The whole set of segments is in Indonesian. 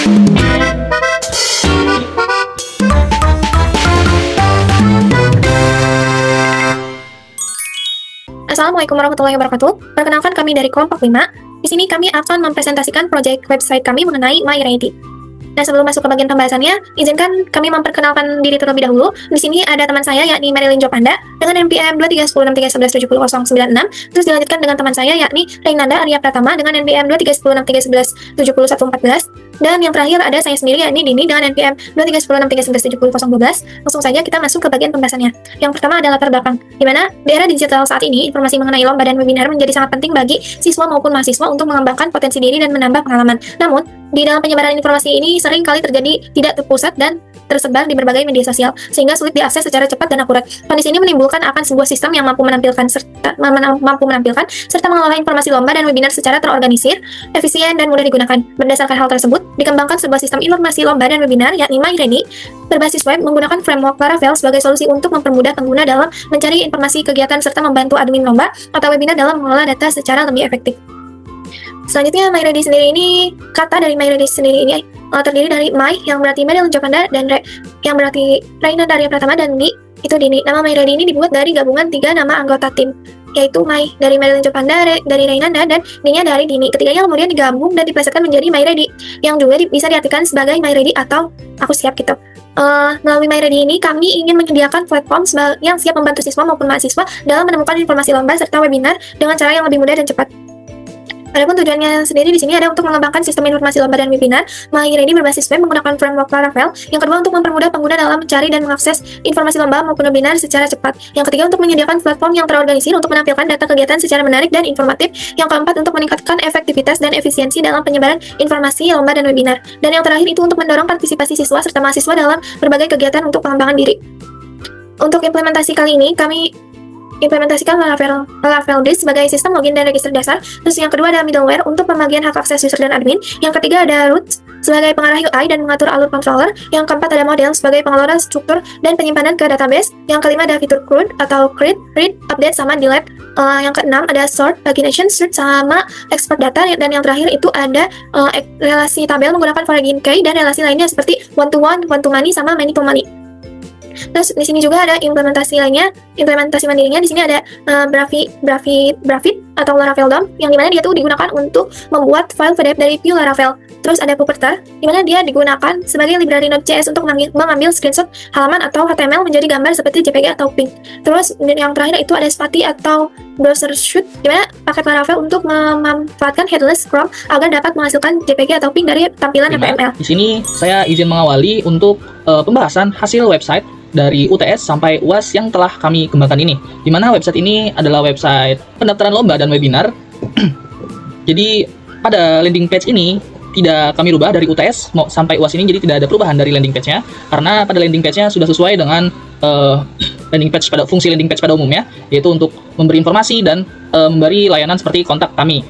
Assalamualaikum warahmatullahi wabarakatuh. Perkenalkan, kami dari kelompok 5. Di sini kami akan mempresentasikan proyek website kami mengenai MyReady. Nah, sebelum masuk ke bagian pembahasannya, izinkan kami memperkenalkan diri terlebih dahulu. Di sini ada teman saya, yakni Marilyn Jopanda, dengan NPM 23163117096. Terus dilanjutkan dengan teman saya, yakni Reynanda Arya Pratama, dengan NPM 23163117114. Dan yang terakhir ada saya sendiri, yakni Dini, dengan NPM 23163117012. Langsung saja kita masuk ke bagian pembahasannya. Yang pertama adalah latar belakang, di mana di era digital saat ini, informasi mengenai lomba dan webinar menjadi sangat penting bagi siswa maupun mahasiswa untuk mengembangkan potensi diri dan menambah pengalaman. Namun, di dalam penyebaran informasi ini sering kali terjadi tidak terpusat dan tersebar di berbagai media sosial, sehingga sulit diakses secara cepat dan akurat. Kondisi ini menimbulkan akan sebuah sistem yang mampu menampilkan serta mengelola informasi lomba dan webinar secara terorganisir, efisien, dan mudah digunakan. Berdasarkan hal tersebut, dikembangkan sebuah sistem informasi lomba dan webinar, yakni MyReady, berbasis web menggunakan framework Laravel sebagai solusi untuk mempermudah pengguna dalam mencari informasi kegiatan serta membantu admin lomba atau webinar dalam mengelola data secara lebih efektif. Selanjutnya, MyReady sendiri ini, kata dari MyReady sendiri ini terdiri dari My, yang berarti Marilyn Jopanda, dan Re, yang berarti Reynanda Arya Pratama, dan Di, itu Dini. Nama MyReady ini dibuat dari gabungan 3 nama anggota tim, yaitu My dari Marilyn Jopanda, Re dari Reynanda, dan Dini dari Dini. Ketiganya kemudian digabung dan diplesetkan menjadi MyReady, yang juga bisa diartikan sebagai MyReady atau aku siap gitu. Melalui MyReady ini, kami ingin menyediakan platform yang siap membantu siswa maupun mahasiswa dalam menemukan informasi lomba serta webinar dengan cara yang lebih mudah dan cepat. Adapun tujuannya sendiri di sini ada untuk mengembangkan sistem informasi lomba dan webinar. MyReady berbasis web menggunakan framework Laravel. Yang kedua, untuk mempermudah pengguna dalam mencari dan mengakses informasi lomba maupun webinar secara cepat. Yang ketiga, untuk menyediakan platform yang terorganisir untuk menampilkan data kegiatan secara menarik dan informatif. Yang keempat, untuk meningkatkan efektivitas dan efisiensi dalam penyebaran informasi lomba dan webinar. Dan yang terakhir itu untuk mendorong partisipasi siswa serta mahasiswa dalam berbagai kegiatan untuk pengembangan diri. Untuk implementasi kali ini, kami implementasikan Laravel Disk sebagai sistem login dan register dasar. Terus yang kedua ada middleware untuk pembagian hak akses user dan admin. Yang ketiga ada Roots sebagai pengarah UI dan mengatur alur controller. Yang keempat ada Model sebagai pengelola struktur dan penyimpanan ke database. Yang kelima ada fitur CRUD atau Create, Read, Update, sama Delete. Yang keenam ada Sort, Pagination, Search, sama Export Data. Dan yang terakhir itu ada relasi tabel menggunakan foreign key dan relasi lainnya seperti one-to-one, one-to-many, sama many-to-many. Terus di sini juga ada implementasi lainnya, implementasi mandirinya. Di sini ada Brafit atau Laravel DOM, yang dimana dia tuh digunakan untuk membuat file PDF dari view Laravel. Terus ada Puppet, dimana dia digunakan sebagai library Node.js untuk mengambil screenshot halaman atau HTML menjadi gambar seperti JPG atau PNG. Terus yang terakhir itu ada Spati atau Browser Shoot, dimana pakai Laravel untuk memanfaatkan headless Chrome agar dapat menghasilkan JPG atau PNG dari tampilan HTML. Di sini saya izin mengawali untuk pembahasan hasil website dari UTS sampai UAS yang telah kami kembangkan ini. Di mana website ini adalah website pendaftaran lomba dan webinar. Jadi pada landing page ini tidak kami rubah dari UTS sampai UAS ini, jadi tidak ada perubahan dari landing page-nya, karena pada landing page-nya sudah sesuai dengan landing page pada fungsi landing page pada umumnya, yaitu untuk memberi informasi dan memberi layanan seperti kontak kami.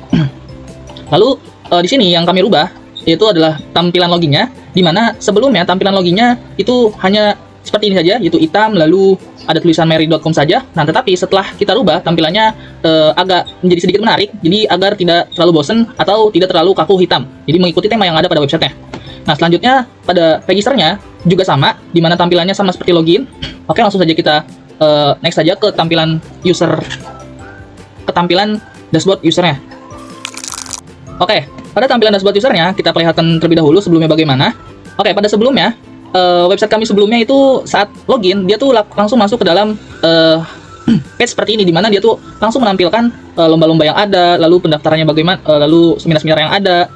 Lalu di sini yang kami rubah yaitu adalah tampilan loginnya, di mana sebelumnya tampilan loginnya itu hanya seperti ini saja, yaitu hitam, lalu ada tulisan mary.com saja. Nah, tetapi setelah kita rubah tampilannya agak menjadi sedikit menarik, jadi agar tidak terlalu bosan atau tidak terlalu kaku hitam, jadi mengikuti tema yang ada pada websitenya. Nah, selanjutnya pada registernya juga sama, di mana tampilannya sama seperti login. Oke, langsung saja kita next saja ke tampilan dashboard usernya. Oke, pada tampilan dashboard usernya kita perlihatkan terlebih dahulu sebelumnya bagaimana. Oke, pada sebelumnya website kami sebelumnya itu saat login dia tuh langsung masuk ke dalam page seperti ini, dimana dia tuh langsung menampilkan lomba-lomba yang ada, lalu pendaftarannya bagaimana, lalu seminar-seminar yang ada.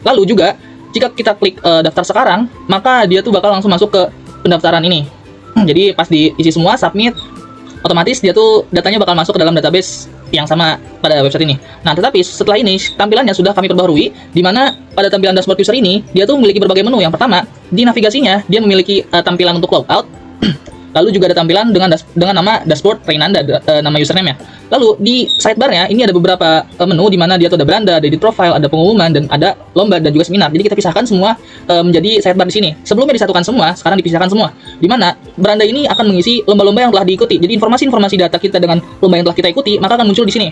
Lalu juga jika kita klik daftar sekarang, maka dia tuh bakal langsung masuk ke pendaftaran ini. Jadi pas diisi semua submit, otomatis dia tuh datanya bakal masuk ke dalam database yang sama pada website ini. Nah, tetapi setelah ini tampilannya sudah kami perbaharui, di mana pada tampilan dashboard user ini dia tuh memiliki berbagai menu. Yang pertama, di navigasinya dia memiliki tampilan untuk logout. Lalu juga ada tampilan dengan nama dashboard Reynanda, nama username-nya. Lalu di sidebar-nya ini ada beberapa menu, di mana dia tuh ada beranda, ada edit profile, ada pengumuman, dan ada lomba dan juga seminar. Jadi kita pisahkan semua menjadi sidebar di sini. Sebelumnya disatukan semua, sekarang dipisahkan semua. Di mana beranda ini akan mengisi lomba-lomba yang telah diikuti. Jadi informasi-informasi data kita dengan lomba yang telah kita ikuti maka akan muncul di sini.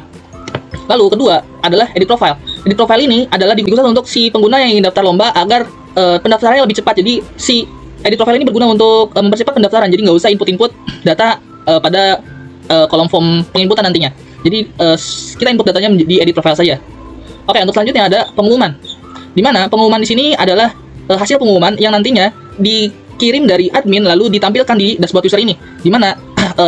Lalu kedua adalah edit profile. Edit profile ini adalah digunakan untuk si pengguna yang ingin daftar lomba agar pendaftarannya lebih cepat. Jadi si edit profile ini berguna untuk mempercepat pendaftaran. Jadi nggak usah input data pada kolom form penginputan nantinya. Jadi kita input datanya di edit profile saja. Oke, untuk selanjutnya ada pengumuman. Di mana pengumuman di sini adalah hasil pengumuman yang nantinya dikirim dari admin lalu ditampilkan di dashboard user ini. Di mana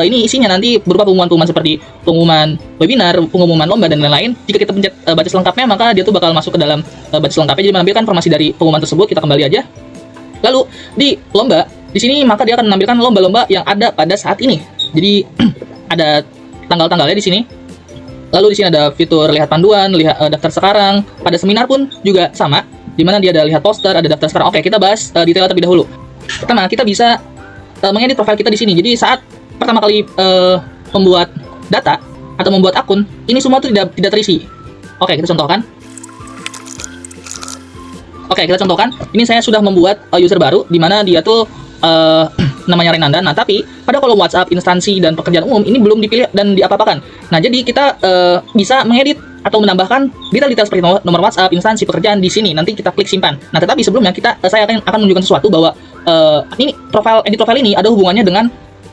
ini isinya nanti berupa pengumuman-pengumuman seperti pengumuman webinar, pengumuman lomba dan lain-lain. Jika kita pencet baca selengkapnya, maka dia tuh bakal masuk ke dalam baca selengkapnya. Jadi menampilkan informasi dari pengumuman tersebut. Kita kembali aja. Lalu di lomba, di sini maka dia akan menampilkan lomba-lomba yang ada pada saat ini. Jadi ada tanggal-tanggalnya di sini. Lalu di sini ada fitur lihat panduan, lihat daftar sekarang. Pada seminar pun juga sama, di mana dia ada lihat poster, ada daftar sekarang. Oke, kita bahas detail terlebih dahulu. Pertama, kita bisa mengedit profil kita di sini. Jadi saat pertama kali membuat data atau membuat akun, ini semua tuh tidak terisi. Oke, kita contohkan. Oke, kita contohkan. Ini saya sudah membuat user baru, di mana dia tuh namanya Renanda. Nah, tapi pada kolom WhatsApp, instansi, dan pekerjaan umum ini belum dipilih dan diapa-apakan. Nah, jadi kita bisa mengedit atau menambahkan detail-detail seperti nomor WhatsApp, instansi, pekerjaan di sini. Nanti kita klik simpan. Nah, tetapi sebelumnya saya akan menunjukkan sesuatu bahwa ini edit profile ini ada hubungannya dengan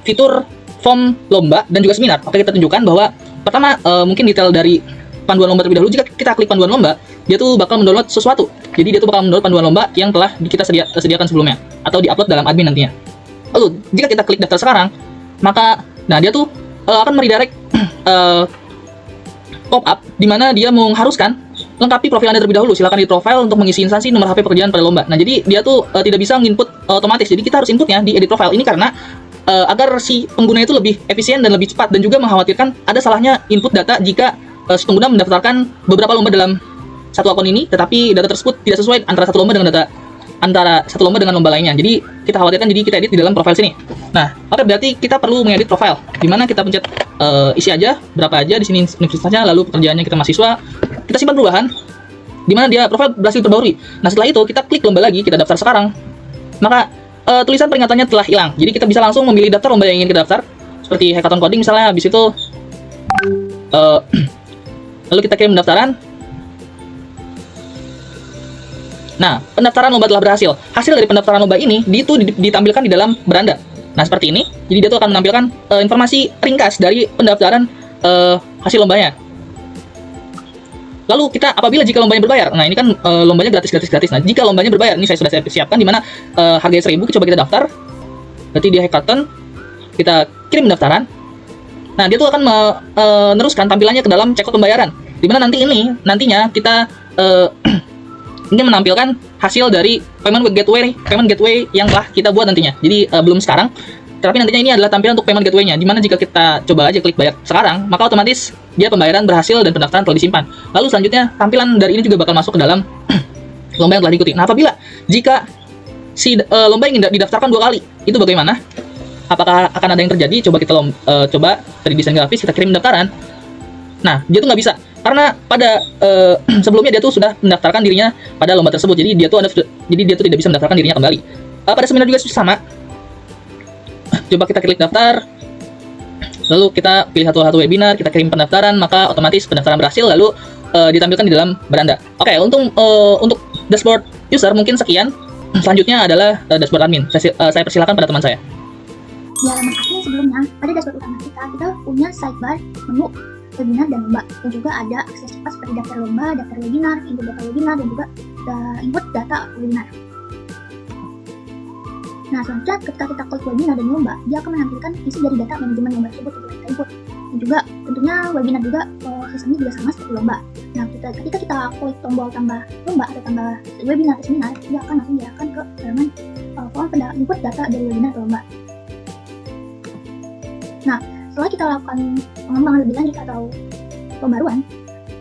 fitur form lomba dan juga seminar. Oke, kita tunjukkan bahwa pertama mungkin detail dari panduan lomba terlebih dahulu. Jika kita klik panduan lomba, dia tuh bakal mendownload sesuatu. Jadi dia tuh bakal mendownload panduan lomba yang telah kita sediakan sebelumnya atau diupload dalam admin nantinya. Lalu jika kita klik daftar sekarang, maka dia tuh akan meredirect pop-up di mana dia mengharuskan lengkapi profil Anda terlebih dahulu. Silakan di profile untuk mengisi instansi, nomor HP, pekerjaan pada lomba. Nah, jadi dia tuh tidak bisa menginput otomatis. Jadi kita harus inputnya di edit profile ini karena agar si pengguna itu lebih efisien dan lebih cepat, dan juga mengkhawatirkan ada salahnya input data jika si pengguna mendaftarkan beberapa lomba dalam satu akun ini, tetapi data tersebut tidak sesuai antara satu lomba dengan lomba lainnya. Jadi kita khawatirkan, jadi kita edit di dalam profile sini. Nah, oke, berarti kita perlu mengedit profile. Di mana kita pencet isi aja berapa aja di sini universitasnya, lalu pekerjaannya kita mahasiswa. Kita simpan perubahan. Di mana dia profile berhasil terbaharui. Nah, setelah itu kita klik lomba lagi, kita daftar sekarang. Maka tulisan peringatannya telah hilang. Jadi kita bisa langsung memilih daftar lomba yang ingin kita daftar. Seperti hackathon coding misalnya, habis itu lalu kita kirim pendaftaran. Nah, pendaftaran lomba telah berhasil. Hasil dari pendaftaran lomba ini itu ditampilkan di dalam beranda. Nah, seperti ini. Jadi dia tuh akan menampilkan informasi ringkas dari pendaftaran hasil lombanya. Lalu kita apabila jika lombanya berbayar. Nah, ini kan lombanya gratis. Nah, jika lombanya berbayar, ini saya sudah siapkan di mana harganya 1.000, coba kita daftar. Berarti di hackathon kita kirim pendaftaran. Nah, dia tuh akan meneruskan tampilannya ke dalam checkout pembayaran. Di mana nantinya kita ini menampilkan hasil dari payment gateway yang telah kita buat nantinya. Jadi belum sekarang, tapi nantinya ini adalah tampilan untuk payment gateway-nya. Dimana jika kita coba aja klik bayar sekarang, maka otomatis dia pembayaran berhasil dan pendaftaran telah disimpan. Lalu selanjutnya tampilan dari ini juga bakal masuk ke dalam lomba yang telah diikuti. Nah, apabila jika si lomba ingin didaftarkan 2 kali, itu bagaimana? Apakah akan ada yang terjadi? Coba kita coba dari desain grafis kita kirim pendaftaran. Nah, dia tuh nggak bisa. Karena pada sebelumnya dia tuh sudah mendaftarkan dirinya pada lomba tersebut, jadi dia tuh tidak bisa mendaftarkan dirinya kembali. Pada seminar juga sama. Coba kita klik daftar, lalu kita pilih satu webinar, kita kirim pendaftaran, maka otomatis pendaftaran berhasil, lalu ditampilkan di dalam beranda. Oke, untuk dashboard user mungkin sekian. Selanjutnya adalah dashboard admin. Saya persilakan pada teman saya. Di halaman admin sebelumnya, pada dashboard utama kita punya sidebar menu webinar dan lomba, dan juga ada akses cepat seperti daftar lomba, daftar webinar, input data webinar, dan juga input data webinar. Nah, selanjutnya ketika kita klik webinar dan lomba, dia akan menampilkan isi dari data manajemen lomba tersebut yang kita input. Dan juga tentunya webinar juga sistemnya juga sama seperti lomba. Nah, ketika kita klik tombol tambah lomba atau tambah webinar atau seminar, dia akan langsung diarahkan ke halaman form input data dari webinar atau lomba. Nah, setelah kita lakukan pengembangan lebih lanjut atau pembaruan,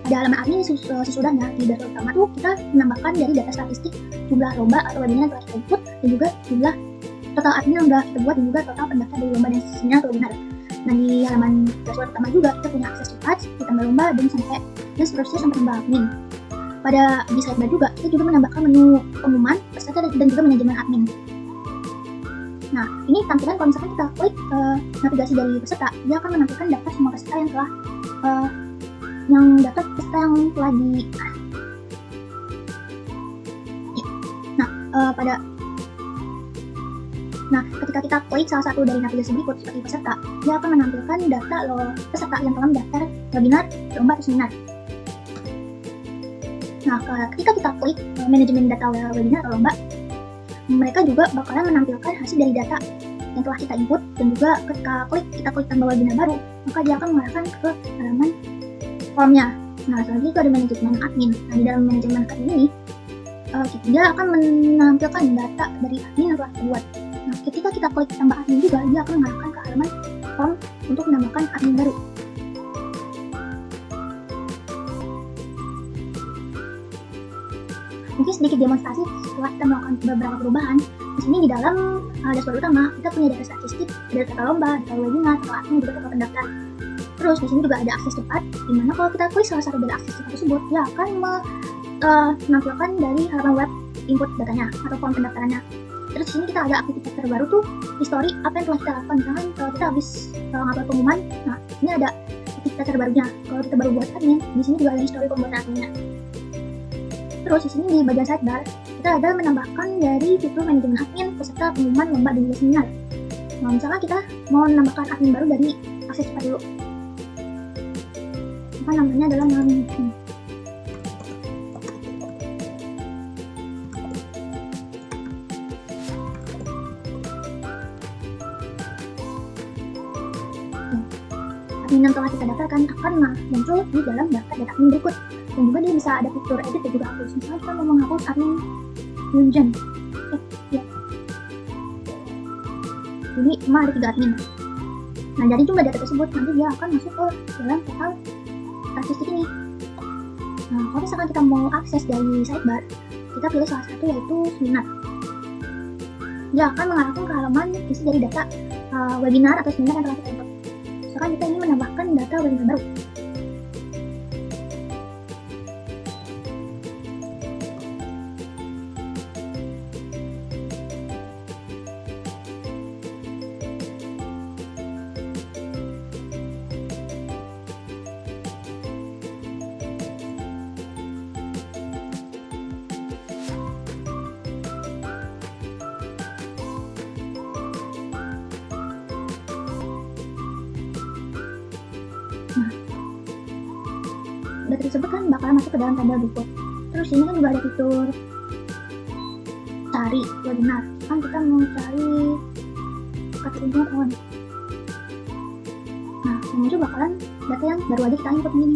ada halaman admin sesudahnya di dashboard utama tuh kita menambahkan dari data statistik jumlah lomba atau webinar yang telah kita input, dan juga jumlah total admin yang sudah kita buat, dan juga total pendaftar dari lomba dan seminar atau webinar. Nah, di halaman dashboard utama juga kita punya akses cepat, ditambah lomba dan seterusnya sampai tambah admin. Di sidebar juga kita juga menambahkan menu pengumuman, peserta dan juga manajemen admin. Nah, ini tampilan kalau misalkan kita klik navigasi dari peserta, dia akan menampilkan daftar semua peserta yang telah di. Nah, pada. Nah, ketika kita klik salah satu dari navigasi berikut seperti peserta, dia akan menampilkan data peserta yang telah mendaftar webinar, lomba, atau seminar. Nah, ketika kita klik manajemen data webinar atau lomba, mereka juga bakalan menampilkan hasil dari data yang telah kita input, dan juga ketika kita klik tambah webinar baru, maka dia akan mengarahkan ke halaman formnya. Nah, selanjutnya itu ada manajemen admin. Nah, di dalam manajemen admin ini, dia akan menampilkan data dari admin yang telah dibuat. Nah, ketika kita klik tambah admin juga, dia akan mengarahkan ke halaman form untuk menambahkan admin baru. Mungkin sedikit demonstrasi setelah kita melakukan beberapa perubahan. Di sini di dalam dashboard utama kita punya data statistik, ada data lomba, data webinar, data admin, juga data pendaftar. Terus di sini juga ada akses cepat, dimana kalau kita klik salah satu dari akses cepat tersebut, dia akan menampilkan dari halaman web input datanya atau form pendaftarannya. Terus di sini kita ada aktivitas terbaru tuh, history apa yang telah kita lakukan. Misalkan kalau kita habis ngupload pengumuman, nah ini ada aktivitas terbarunya. Kalau kita baru buat admin, di sini juga ada history pembuatan adminnya. Terus di sini di bagian sidebar, kita ada menambahkan dari fitur manajemen admin peserta pengumuman lomba dan juga seminar. Nah, misalkan kita mau menambahkan admin baru dari akses cepat dulu. Maka namanya adalah admin. Admin yang telah kita daftarkan akan muncul di dalam daftar data admin berikut, dan juga dia bisa ada fitur edit dan juga hapus. Misalnya kita mau menghapus admin Yunjen, ini cuma ada 3 admin. Nah, dari jumlah data tersebut nanti dia akan masuk ke dalam total statistik ini. Nah, kalau misalkan kita mau akses dari sidebar, kita pilih salah satu yaitu seminar. Dia akan mengarahkan ke halaman isi dari data webinar atau seminar yang telah kita input. Misalkan kita ingin menambahkan data webinar baru. Data tersebut kan bakalan masuk ke dalam tabel berikut. Terus ini kan juga ada fitur cari webinar. Kan kita mau cari kata kuncinya tahun. Nah, yang muncul bakalan data yang baru aja kita input ini.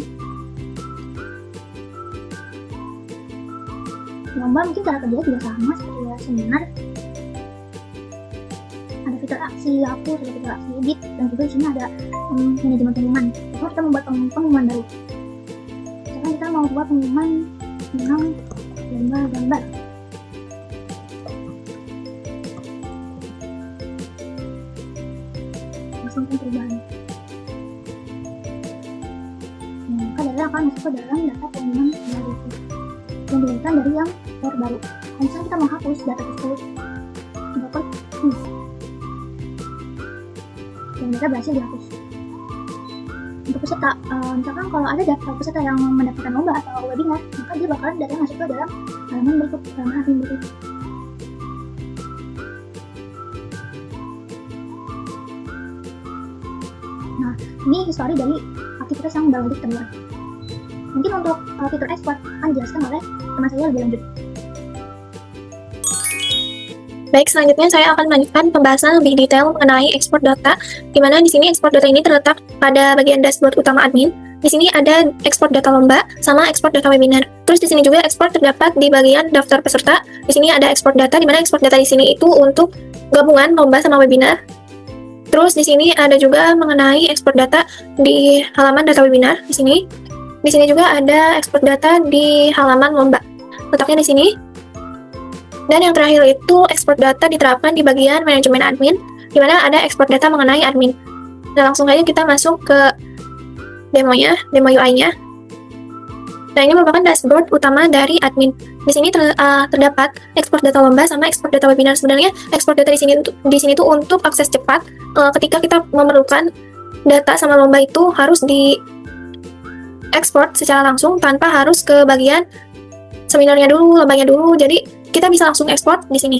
Lomba mungkin cara kerjanya juga sama seperti seminar. Ada fitur aksi hapus, ada fitur aksi edit, dan juga di sini ada manajemen pengumuman. Kalau kita membuat pengumuman baru, misalkan kita mau buat pengumuman tentang lomba gambar. Langsung perubahan. Maka data akan masuk ke dalam data pengumuman baru yang diberikan dari yang terbaru. Misalnya kita mau hapus data tersebut, kita klik dan data berhasil dihapus. Untuk peserta, misalkan kalau ada data peserta yang mendapatkan lomba atau webinar, maka dia bakalan data masuk ke dalam halaman berikut, halaman admin berikut. Nah, ini history dari aktivitas yang baru kita buat. Mungkin untuk fitur export akan dijelaskan oleh teman saya lebih lanjut. Baik, selanjutnya saya akan melanjutkan pembahasan lebih detail mengenai ekspor data, di mana di sini ekspor data ini terletak pada bagian dashboard utama admin. Di sini ada ekspor data lomba sama ekspor data webinar. Terus di sini juga ekspor terdapat di bagian daftar peserta. Di sini ada ekspor data, di mana ekspor data di sini itu untuk gabungan lomba sama webinar. Terus di sini ada juga mengenai ekspor data di halaman data webinar di sini. Di sini juga ada ekspor data di halaman lomba. Letaknya di sini. Dan yang terakhir itu ekspor data diterapkan di bagian manajemen admin, di mana ada ekspor data mengenai admin. Nah, langsung saja kita masuk ke demonya, demo UI-nya. Nah, ini merupakan dashboard utama dari admin. Di sini terdapat ekspor data lomba sama ekspor data webinar. Sebenarnya ekspor data di sini tuh untuk akses cepat. Ketika kita memerlukan data sama lomba itu harus di ekspor secara langsung tanpa harus ke bagian seminarnya dulu, lombanya dulu. Jadi kita bisa langsung ekspor di sini.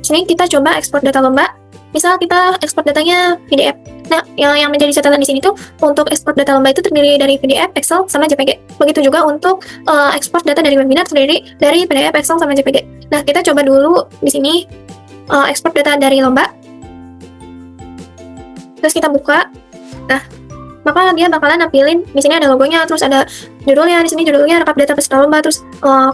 Sini kita coba ekspor data lomba. Misal kita ekspor datanya PDF. Nah, yang menjadi catatan di sini tuh untuk ekspor data lomba itu terdiri dari PDF, Excel, sama JPG. Begitu juga untuk ekspor data dari webinar terdiri dari PDF, Excel, sama JPG. Nah, kita coba dulu di sini ekspor data dari lomba. Terus kita buka. Nah, maka dia bakalan nampilin di sini ada logonya, terus ada judulnya, di sini judulnya rekap data peserta lomba, terus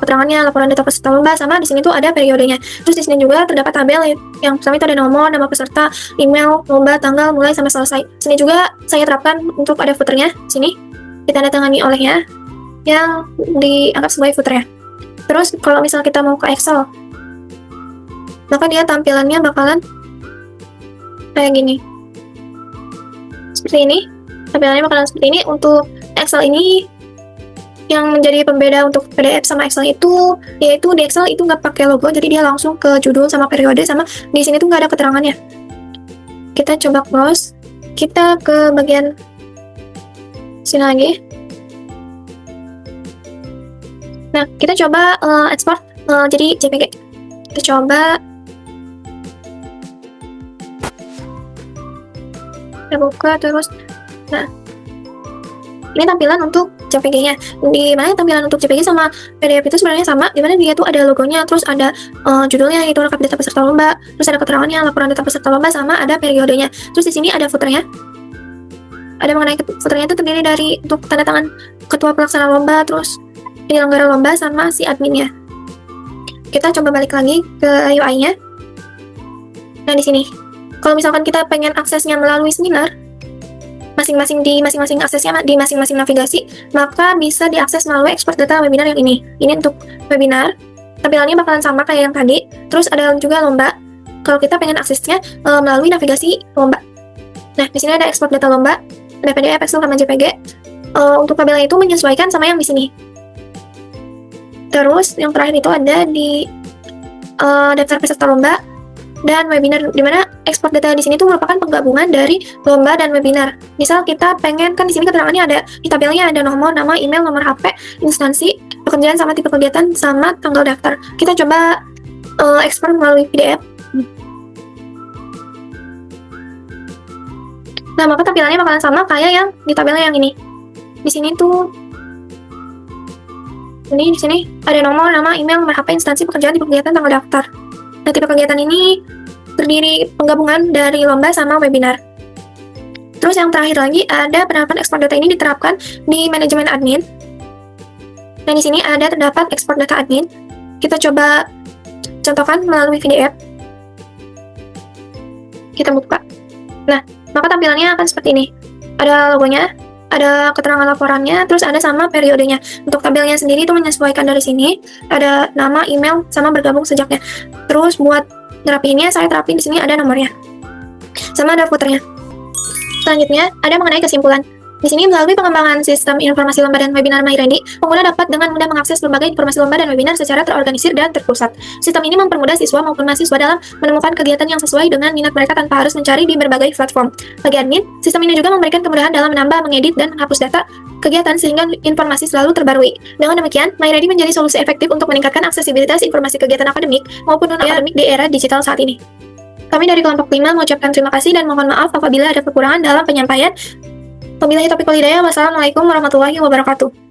keterangannya laporan data peserta lomba, sama di sini tuh ada periodenya. Terus di sini juga terdapat tabel yang pertama itu ada nomor, nama peserta, email, lomba, tanggal, mulai sampai selesai. Sini juga saya terapkan untuk ada footernya, sini ditandatangani olehnya yang dianggap sebagai footernya. Terus kalau misal kita mau ke Excel, maka dia tampilannya bakalan kayak gini, seperti ini. Tampilannya bakalan seperti ini. Untuk Excel ini yang menjadi pembeda untuk PDF sama Excel itu, yaitu di Excel itu nggak pakai logo, jadi dia langsung ke judul sama periode, sama di sini tuh nggak ada keterangannya. Kita coba close, kita ke bagian sini lagi. Nah, kita coba export jadi JPG. Kita coba, kita buka terus. Nah, ini tampilan untuk JPG-nya. Di mana tampilan untuk JPG sama PDF itu sebenarnya sama, di mana dia tuh ada logonya, terus ada judulnya yaitu rekap data peserta lomba, terus ada keterangannya laporan data peserta lomba, sama ada periodenya. Terus di sini ada footernya. Ada mengenai footernya itu terdiri dari untuk tanda tangan ketua pelaksana lomba, terus penyelenggara lomba, sama si adminnya. Kita coba balik lagi ke UI-nya. Nah, di sini, kalau misalkan kita pengen aksesnya melalui seminar, masing-masing aksesnya di masing-masing navigasi, maka bisa diakses melalui ekspor data webinar yang ini. Ini untuk webinar, tampilannya bakalan sama kayak yang tadi. Terus ada juga lomba. Kalau kita pengen aksesnya melalui navigasi lomba. Nah, di sini ada ekspor data lomba, ada PDF, Excel, sama JPG. Untuk tabelnya itu menyesuaikan sama yang di sini. Terus yang terakhir itu ada di daftar peserta lomba dan webinar, di mana ekspor data di sini tuh merupakan penggabungan dari lomba dan webinar. Misal kita pengen, kan di sini keterangannya ada, di tabelnya ada nomor, nama, email, nomor HP, instansi, pekerjaan, sama tipe kegiatan, sama tanggal daftar. Kita coba ekspor melalui PDF. Nah, maka tampilannya bakalan sama kayak yang di tabelnya yang ini. Di sini tuh, ini di sini ada nomor, nama, email, nomor HP, instansi, pekerjaan, tipe kegiatan, tanggal daftar. Nah, tipe kegiatan ini terdiri penggabungan dari lomba sama webinar. Terus yang terakhir lagi ada penerapan ekspor data ini diterapkan di manajemen admin. Nah, di sini ada terdapat ekspor data admin. Kita coba contohkan melalui PDF. Kita buka. Nah, maka tampilannya akan seperti ini. Ada logonya, ada keterangan laporannya, terus ada sama periodenya. Untuk tabelnya sendiri itu menyesuaikan dari sini, ada nama, email, sama bergabung sejaknya. Terus buat nerapinnya saya terapin di sini ada nomornya, sama ada footernya. Selanjutnya ada mengenai kesimpulan. Di sini melalui pengembangan sistem informasi lomba dan webinar MyReady, pengguna dapat dengan mudah mengakses berbagai informasi lomba dan webinar secara terorganisir dan terpusat. Sistem ini mempermudah siswa maupun mahasiswa dalam menemukan kegiatan yang sesuai dengan minat mereka tanpa harus mencari di berbagai platform. Bagi admin, sistem ini juga memberikan kemudahan dalam menambah, mengedit, dan menghapus data kegiatan sehingga informasi selalu terbarui. Dengan demikian, MyReady menjadi solusi efektif untuk meningkatkan aksesibilitas informasi kegiatan akademik maupun non-akademik di era digital saat ini. Kami dari kelompok 5 mengucapkan terima kasih dan mohon maaf apabila ada kekurangan dalam penyampaian. Wabillahi taufiq wal hidayah. Wassalamualaikum warahmatullahi wabarakatuh.